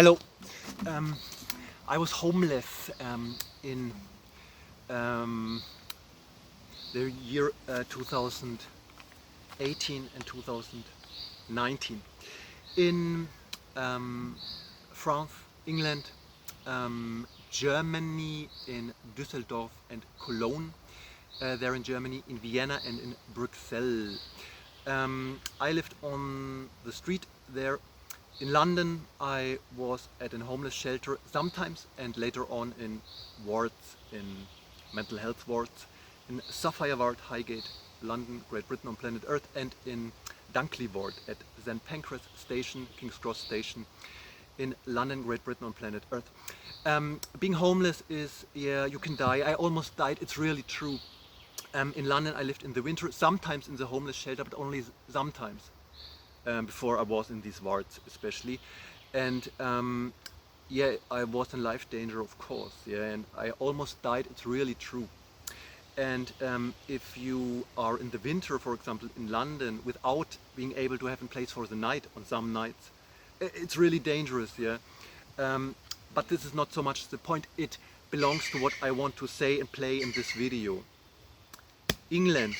Hello. I was homeless in the year 2018 and 2019 in France, England, Germany, in Düsseldorf and Cologne, there in Germany, in Vienna and in Bruxelles. I lived on the street there. In London I was at a homeless shelter sometimes, and later on in wards, in mental health wards, in Sapphire Ward, Highgate, London, Great Britain on planet Earth, and in Dunkley Ward at St Pancras Station, King's Cross Station in London, Great Britain on planet Earth. Being homeless is, yeah, you can die. I almost died, it's really true. In London I lived in the winter, sometimes in the homeless shelter, but only sometimes. Before I was in these wards especially, and yeah, I was in life danger, of course, yeah, and I almost died, it's really true. And if you are in the winter, for example, in London, without being able to have a place for the night on some nights, it's really dangerous, yeah. But this is not so much the point, it belongs to what I want to say and play in this video. England,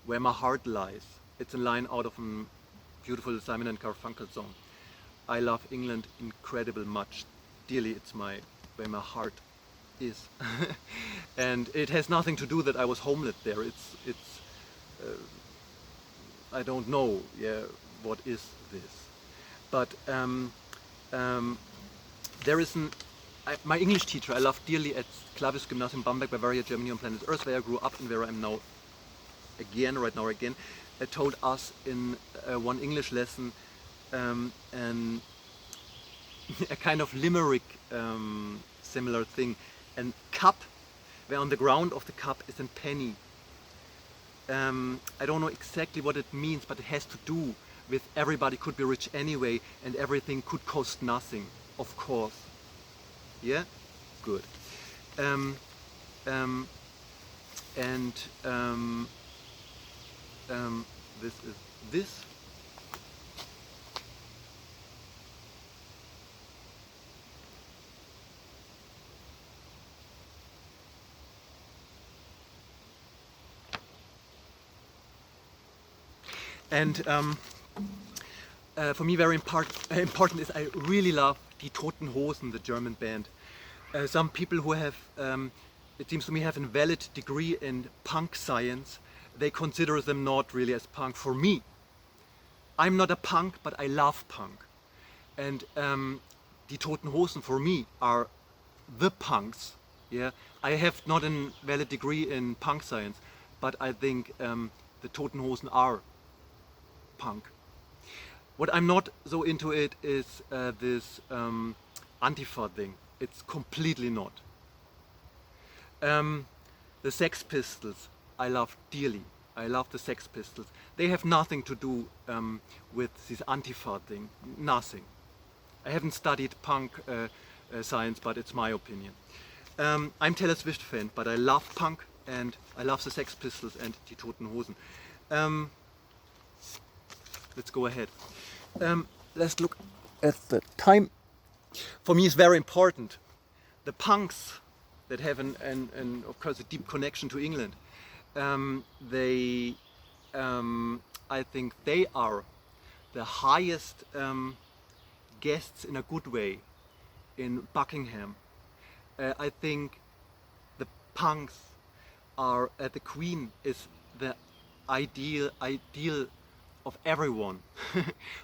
where my heart lies. It's a line out of a beautiful Simon and Garfunkel song. I love England incredible much, dearly. It's where my heart is. And it has nothing to do that I was homeless there. It's I don't know, yeah, what is this? But there is my English teacher I love dearly at Clavis Gymnasium Bamberg, Bavaria, Germany on planet Earth, where I grew up and where I am now right now again, told us in one English lesson a kind of limerick similar thing. And cup, where on the ground of the cup is a penny. I don't know exactly what it means, but it has to do with everybody could be rich anyway and everything could cost nothing, of course. Yeah? Good. This is this. And for me very important is I really love Die Toten Hosen, the German band. Some people who have, it seems to me, have a valid degree in punk science, they consider them not really as punk. For me, I'm not a punk, but I love punk. And Die Toten Hosen for me are the punks. Yeah, I have not a valid degree in punk science, but I think the Toten Hosen are punk. What I'm not so into it is this Antifa thing. It's completely not. The Sex Pistols I love dearly. I love the Sex Pistols. They have nothing to do with this Antifa thing. Nothing. I haven't studied punk science, but it's my opinion. I'm Taylor Swift fan, but I love punk and I love the Sex Pistols and Die Toten Hosen. Let's go ahead. Let's look at the time. For me it's very important. The punks that have of course a deep connection to England, I think they are the highest guests in a good way in Buckingham. I think the punks are, the Queen is the ideal of everyone,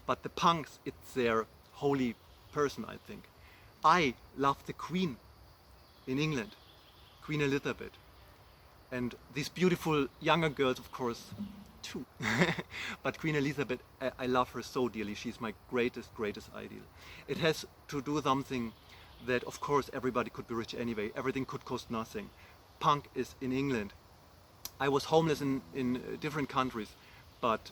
but the punks, it's their holy person, I think. I love the Queen in England, Queen Elizabeth, and these beautiful younger girls, of course, too. But Queen Elizabeth, I love her so dearly. She's my greatest ideal. It has to do something that, of course, everybody could be rich anyway. Everything could cost nothing. Punk is in England. I was homeless in different countries, but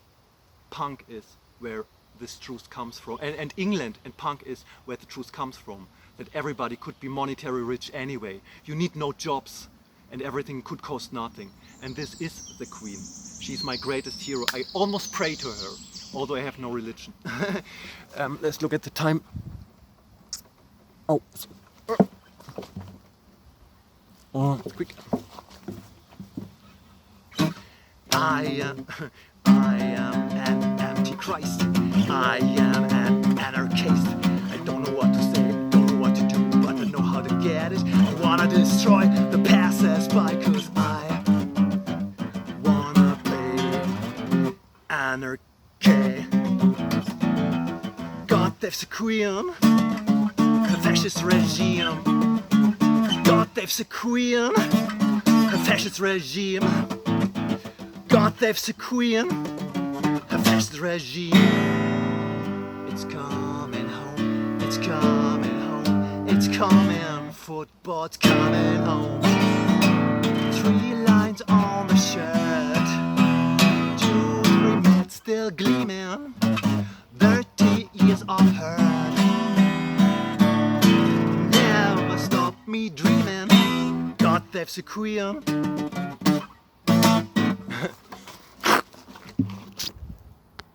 punk is where this truth comes from, and England and punk is where the truth comes from, that everybody could be monetary rich anyway. You need no jobs and everything could cost nothing. And this is the Queen. She's my greatest hero. I almost pray to her, although I have no religion. Let's look at the time. Oh, quick. I am an antichrist. I am an anarchist. I don't know what to say, don't know what to do, but I know how to get it. I wanna destroy the passers-by, 'cause I wanna play anarchy. God, there's a queen, a fascist regime. God, there's a queen, a fascist regime. God, there's a queen, a fascist regime. It's coming home, it's coming home, it's coming, football's coming home. 3 lines on the shirt, jewelry mat still gleaming, 30 years of hurt. Never stop me dreaming. God, there's a queen,